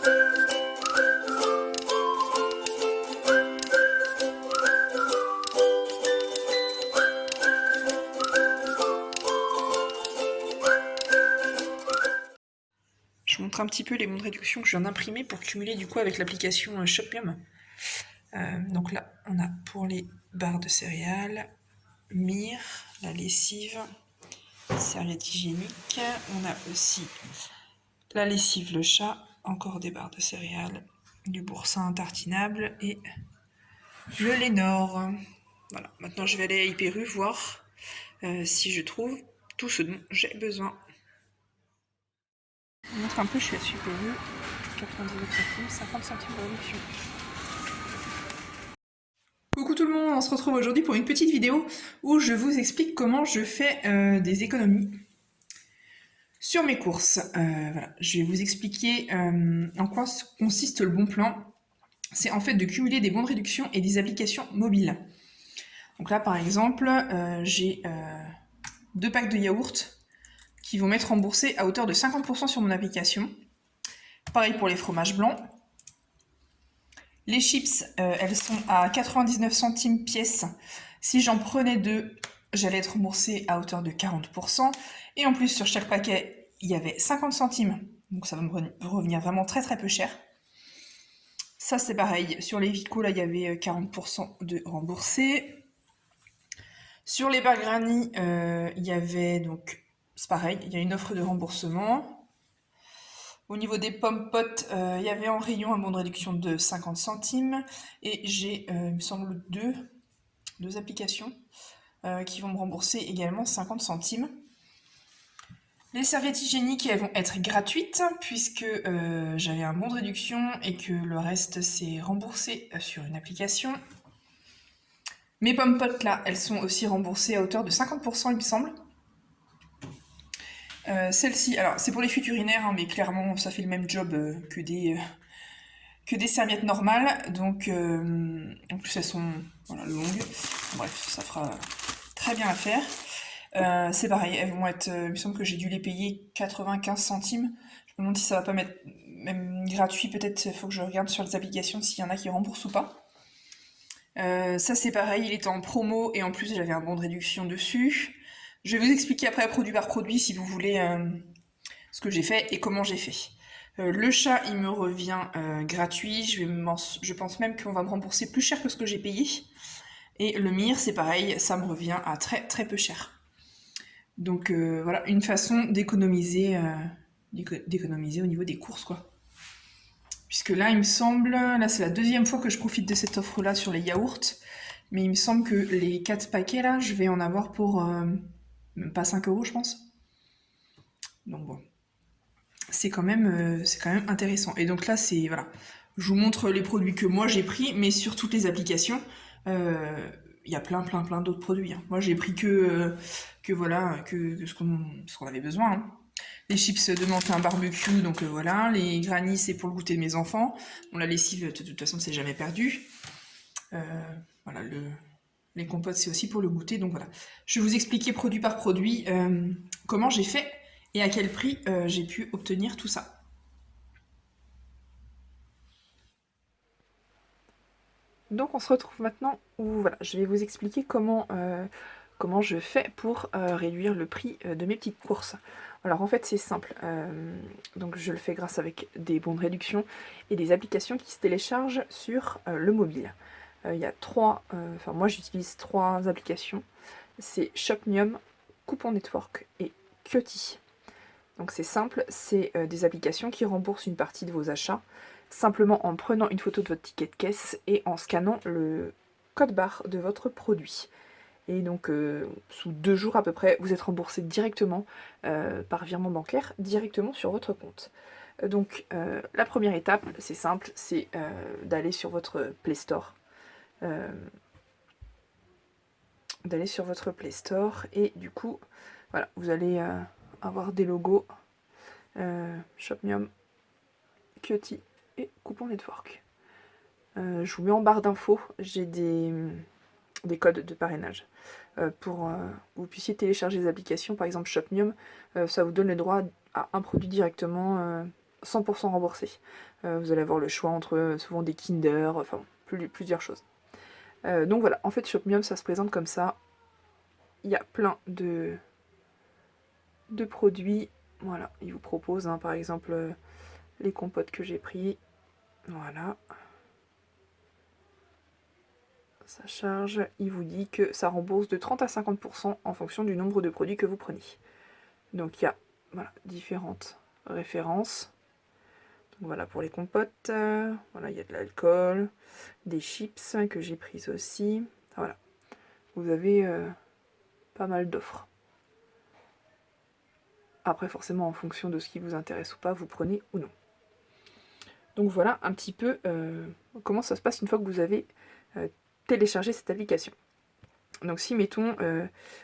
Je vous montre un petit peu les bons de réduction que je viens d'imprimer pour cumuler du coup avec l'application Shopmium. Donc là, on a pour les barres de céréales, Mire, la lessive, serviette hygiénique. On a aussi la lessive le chat, encore des barres de céréales, du boursin tartinable et le Lénore. Voilà, maintenant je vais aller à Hyper U voir si je trouve tout ce dont j'ai besoin. Je vous montre un peu, je suis à Super U, 99 centimes, 50 centimes de réduction. Coucou tout le monde, on se retrouve aujourd'hui pour une petite vidéo où je vous explique comment je fais des économies sur mes courses. Voilà, je vais vous expliquer en quoi consiste le bon plan. C'est en fait de cumuler des bons de réduction et des applications mobiles. Donc là par exemple, j'ai 2 packs de yaourt qui vont m'être remboursés à hauteur de 50% sur mon application. Pareil pour les fromages blancs. Les chips, elles sont à 99 centimes pièce. Si j'en prenais 2, j'allais être remboursée à hauteur de 40%. Et en plus, sur chaque paquet, il y avait 50 centimes. Donc ça va me revenir vraiment très très peu cher. Ça c'est pareil. Sur les Vico, là, il y avait 40% de remboursés. Sur les barres Granny, il y avait donc... C'est pareil, il y a une offre de remboursement. Au niveau des pommes potes, il y avait en rayon un bon de réduction de 50 centimes. Et j'ai, il me semble, deux applications qui vont me rembourser également 50 centimes. Les serviettes hygiéniques, elles vont être gratuites puisque j'avais un bon de réduction et que le reste c'est remboursé sur une application. Mes pommes potes là, elles sont aussi remboursées à hauteur de 50% il me semble. Celle-ci, alors c'est pour les fuites urinaires, hein, mais clairement ça fait le même job que des serviettes normales. Donc en plus elles sont voilà, longues. Bref, ça fera très bien l'affaire. C'est pareil, elles vont être. Il me semble que j'ai dû les payer 95 centimes. Je me demande si ça va pas mettre même gratuit, peut-être il faut que je regarde sur les applications s'il y en a qui remboursent ou pas. Ça c'est pareil, il était en promo et en plus j'avais un bon de réduction dessus. Je vais vous expliquer après produit par produit si vous voulez ce que j'ai fait et comment j'ai fait. Le chat il me revient gratuit, je pense même qu'on va me rembourser plus cher que ce que j'ai payé. Et le Mire c'est pareil, ça me revient à très très peu cher. Donc voilà, une façon d'économiser au niveau des courses, quoi. Puisque là, il me semble, là c'est la deuxième fois que je profite de cette offre-là sur les yaourts, mais il me semble que les 4 paquets, là, je vais en avoir pour même pas 5 euros, je pense. Donc bon, c'est quand même intéressant. Et donc là, c'est, voilà, je vous montre les produits que moi j'ai pris, mais sur toutes les applications, il y a plein d'autres produits. Hein. Moi, j'ai pris voilà, que ce qu'on avait besoin. Hein. Les chips de menthe un barbecue, donc voilà. Les granny, c'est pour le goûter de mes enfants. Bon, la lessive, de toute façon, c'est jamais perdu. Voilà, les compotes, c'est aussi pour le goûter. Donc voilà. Je vais vous expliquer produit par produit comment j'ai fait et à quel prix j'ai pu obtenir tout ça. Donc on se retrouve maintenant où voilà, je vais vous expliquer comment je fais pour réduire le prix de mes petites courses. Alors en fait c'est simple, donc je le fais grâce avec des bons de réduction et des applications qui se téléchargent sur le mobile. Il y a moi j'utilise 3 applications, c'est Shopmium, Coupon Network et Qt. Donc c'est simple, c'est des applications qui remboursent une partie de vos achats, simplement en prenant une photo de votre ticket de caisse et en scannant le code barre de votre produit. Et donc sous 2 jours à peu près, vous êtes remboursé directement par virement bancaire, directement sur votre compte. Donc la première étape, c'est simple, c'est d'aller sur votre Play Store. Et du coup, voilà, vous allez avoir des logos Shopmium, Qt et Coupon Network. Je vous mets en barre d'infos, j'ai des codes de parrainage pour que vous puissiez télécharger les applications. Par exemple Shopmium, ça vous donne le droit à un produit directement 100% remboursé. Vous allez avoir le choix entre souvent des Kinder, enfin plusieurs choses. Donc voilà, en fait Shopmium ça se présente comme ça. Il y a plein de produits. Voilà, ils vous proposent par exemple les compotes que j'ai pris. Voilà. Ça charge, il vous dit que ça rembourse de 30 à 50% en fonction du nombre de produits que vous prenez. Donc il y a différentes références. Donc voilà pour les compotes. Voilà, il y a de l'alcool, des chips que j'ai prises aussi. Voilà. Vous avez pas mal d'offres. Après forcément en fonction de ce qui vous intéresse ou pas, vous prenez ou non. Donc voilà un petit peu comment ça se passe une fois que vous avez téléchargé cette application. Donc si mettons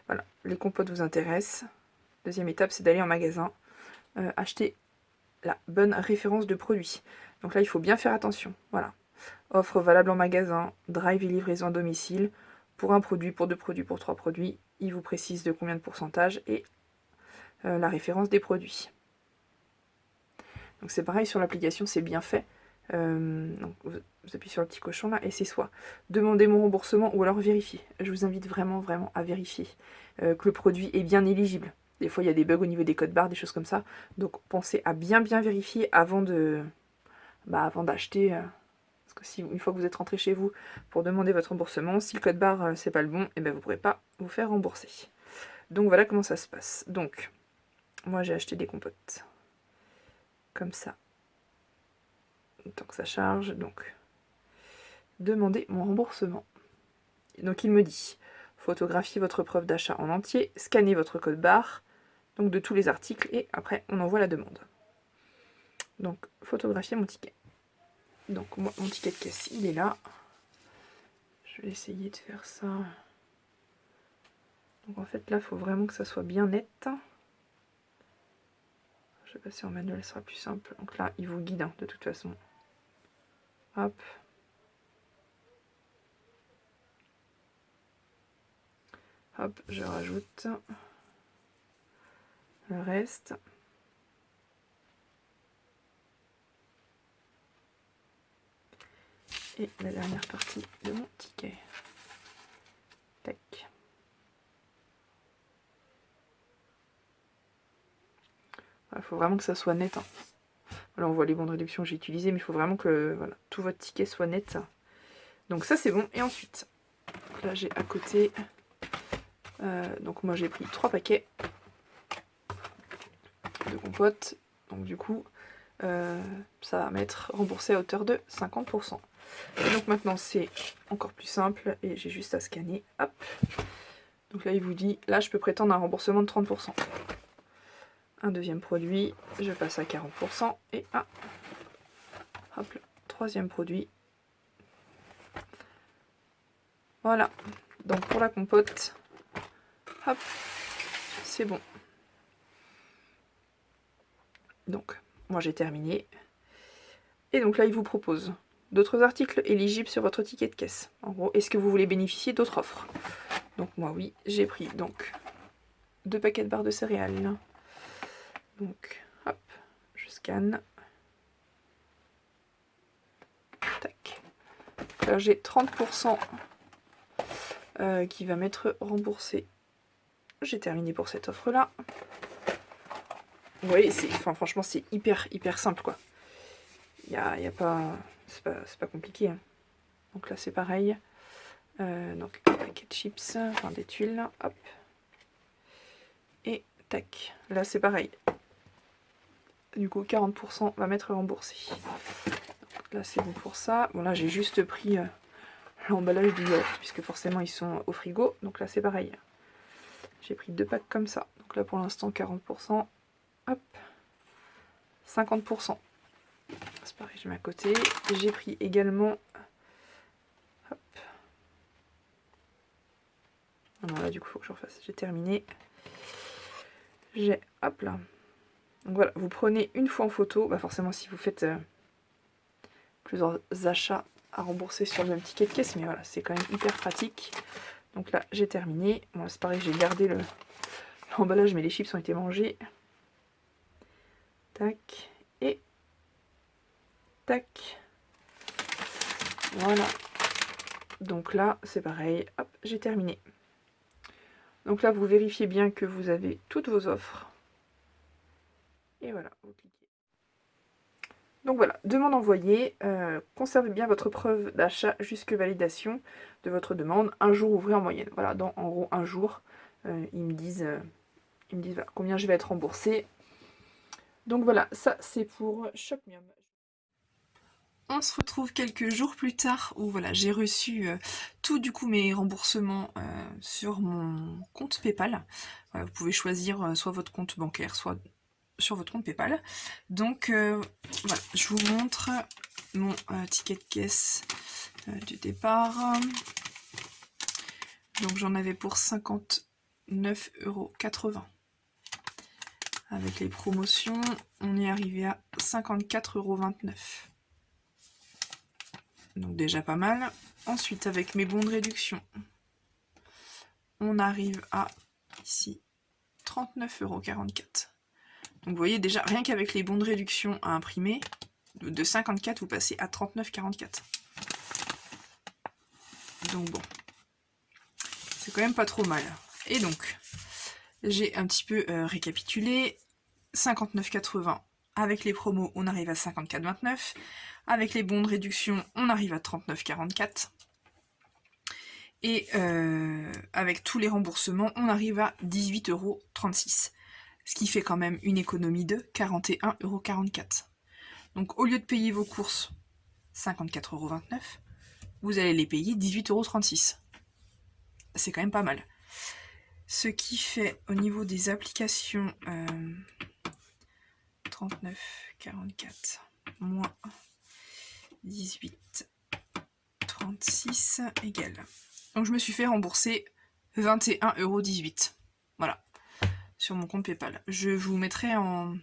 voilà, les compotes vous intéressent, deuxième étape c'est d'aller en magasin, acheter la bonne référence de produit. Donc là il faut bien faire attention. Voilà. Offre valable en magasin, drive et livraison à domicile, pour un produit, pour deux produits, pour trois produits. Il vous précise de combien de pourcentage et la référence des produits. Donc c'est pareil sur l'application, c'est bien fait. Donc vous appuyez sur le petit cochon là et c'est soit demander mon remboursement ou alors vérifier. Je vous invite vraiment à vérifier que le produit est bien éligible. Des fois il y a des bugs au niveau des codes barres, des choses comme ça. Donc pensez à bien vérifier avant d'acheter. Parce que si une fois que vous êtes rentré chez vous pour demander votre remboursement, si le code barre c'est pas le bon, et ben vous ne pourrez pas vous faire rembourser. Donc voilà comment ça se passe. Donc moi j'ai acheté des compotes comme ça. Tant que ça charge, donc demander mon remboursement. Donc il me dit photographiez votre preuve d'achat en entier, scannez votre code barre, donc de tous les articles, et après on envoie la demande. Donc photographier mon ticket. Donc moi, mon ticket de caisse il est là. Je vais essayer de faire ça. Donc en fait là il faut vraiment que ça soit bien net. Je vais passer en manuel, ce sera plus simple. Donc là il vous guide de toute façon. Hop. Hop, je rajoute le reste. Et la dernière partie de mon ticket. Tac. Il faut vraiment que ça soit net. Voilà, on voit les bons de réduction que j'ai utilisés, mais il faut vraiment que voilà, tout votre ticket soit net. Donc ça c'est bon. Et ensuite, là j'ai à côté, donc moi j'ai pris 3 paquets de compote. Donc du coup, ça va m'être remboursé à hauteur de 50%. Et donc maintenant c'est encore plus simple et j'ai juste à scanner. Hop. Donc là il vous dit, là je peux prétendre un remboursement de 30%. Un deuxième produit, je passe à 40% et un hop, troisième produit. Voilà, donc pour la compote, hop, c'est bon. Donc, moi j'ai terminé. Et donc là, il vous propose d'autres articles éligibles sur votre ticket de caisse. En gros, est-ce que vous voulez bénéficier d'autres offres? Donc moi oui, j'ai pris donc 2 paquets de barres de céréales. Donc, hop, je scanne. Tac. Là, j'ai 30% qui va m'être remboursé. J'ai terminé pour cette offre-là. Vous voyez, franchement, c'est hyper simple, quoi. Y a pas... C'est pas compliqué. Hein. Donc là, c'est pareil. Donc, un paquet de chips, enfin des tuiles, hop. Et tac. Là, c'est pareil. Du coup, 40% va m'être remboursé. Donc là, c'est bon pour ça. Bon, là, j'ai juste pris l'emballage du yaourt, puisque forcément, ils sont au frigo. Donc là, c'est pareil. J'ai pris 2 packs comme ça. Donc là, pour l'instant, 40%. Hop. 50%. C'est pareil, je mets à côté. J'ai pris également... Hop. Non, là, du coup, il faut que je refasse. J'ai terminé. J'ai... Hop là. Donc voilà, vous prenez une fois en photo. Bah forcément, si vous faites plusieurs achats à rembourser sur le même ticket de caisse. Mais voilà, c'est quand même hyper pratique. Donc là, j'ai terminé. Bon, c'est pareil, j'ai gardé l'emballage, mais les chips ont été mangés. Tac. Et tac. Voilà. Donc là, c'est pareil. Hop, j'ai terminé. Donc là, vous vérifiez bien que vous avez toutes vos offres. Et voilà, vous cliquez. Donc voilà, demande envoyée. Conservez bien votre preuve d'achat jusque validation de votre demande. Un jour ouvré en moyenne. Voilà, dans en gros un jour, ils me disent voilà, combien je vais être remboursée. Donc voilà, ça c'est pour Shopmium. On se retrouve quelques jours plus tard où voilà, j'ai reçu tout du coup mes remboursements sur mon compte PayPal. Voilà, vous pouvez choisir soit votre compte bancaire, soit sur votre compte PayPal. Donc voilà, je vous montre mon ticket de caisse du départ. Donc j'en avais pour 59,80 €. Avec les promotions, on est arrivé à 54,29 €. Donc déjà pas mal. Ensuite, avec mes bons de réduction, on arrive à, ici, 39,44 €. Donc vous voyez déjà, rien qu'avec les bons de réduction à imprimer, de 54, vous passez à 39,44 €. Donc bon, c'est quand même pas trop mal. Et donc, j'ai un petit peu récapitulé. 59,80 avec les promos, on arrive à 54,29. Avec les bons de réduction, on arrive à 39,44. Et avec tous les remboursements, on arrive à 18,36 €. Ce qui fait quand même une économie de 41,44 €. Donc au lieu de payer vos courses 54,29 €, vous allez les payer 18,36 €. C'est quand même pas mal. Ce qui fait au niveau des applications 39,44 moins 18,36 égale. Donc je me suis fait rembourser 21,18 €. Voilà, sur mon compte PayPal. Je vous mettrai en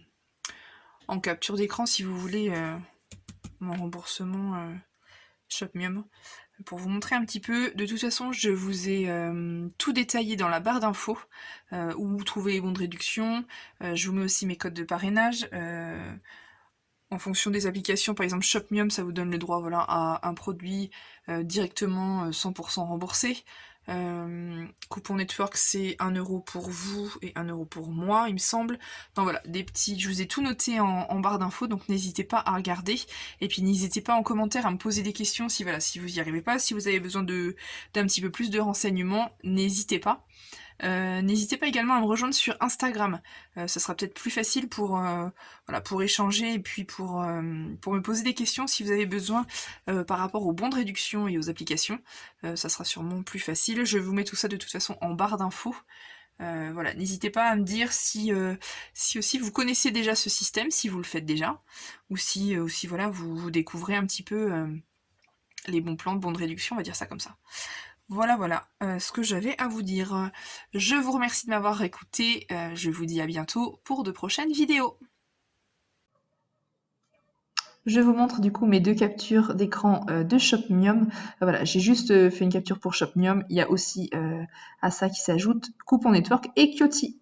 capture d'écran si vous voulez mon remboursement Shopmium pour vous montrer un petit peu. De toute façon, je vous ai tout détaillé dans la barre d'infos où vous trouvez les bons de réduction. Je vous mets aussi mes codes de parrainage. En fonction des applications, par exemple Shopmium, ça vous donne le droit voilà, à un produit directement 100% remboursé. Coupon Network, c'est 1 € pour vous et 1 € pour moi, il me semble. Donc voilà, des petits, je vous ai tout noté en barre d'infos, donc n'hésitez pas à regarder. Et puis n'hésitez pas en commentaire à me poser des questions si voilà, si vous n'y arrivez pas, si vous avez besoin d'un petit peu plus de renseignements, n'hésitez pas. N'hésitez pas également à me rejoindre sur Instagram, ça sera peut-être plus facile pour, voilà, pour échanger et puis pour me poser des questions si vous avez besoin par rapport aux bons de réduction et aux applications, ça sera sûrement plus facile. Je vous mets tout ça de toute façon en barre d'infos. Voilà, n'hésitez pas à me dire si aussi vous connaissez déjà ce système, si vous le faites déjà, ou si voilà, vous découvrez un petit peu les bons plans de bons de réduction, on va dire ça comme ça. Voilà ce que j'avais à vous dire. Je vous remercie de m'avoir écouté. Je vous dis à bientôt pour de prochaines vidéos. Je vous montre du coup mes deux captures d'écran de Shopmium. Voilà, j'ai juste fait une capture pour Shopmium. Il y a aussi à ça qui s'ajoute Coupon Network et Kyoti.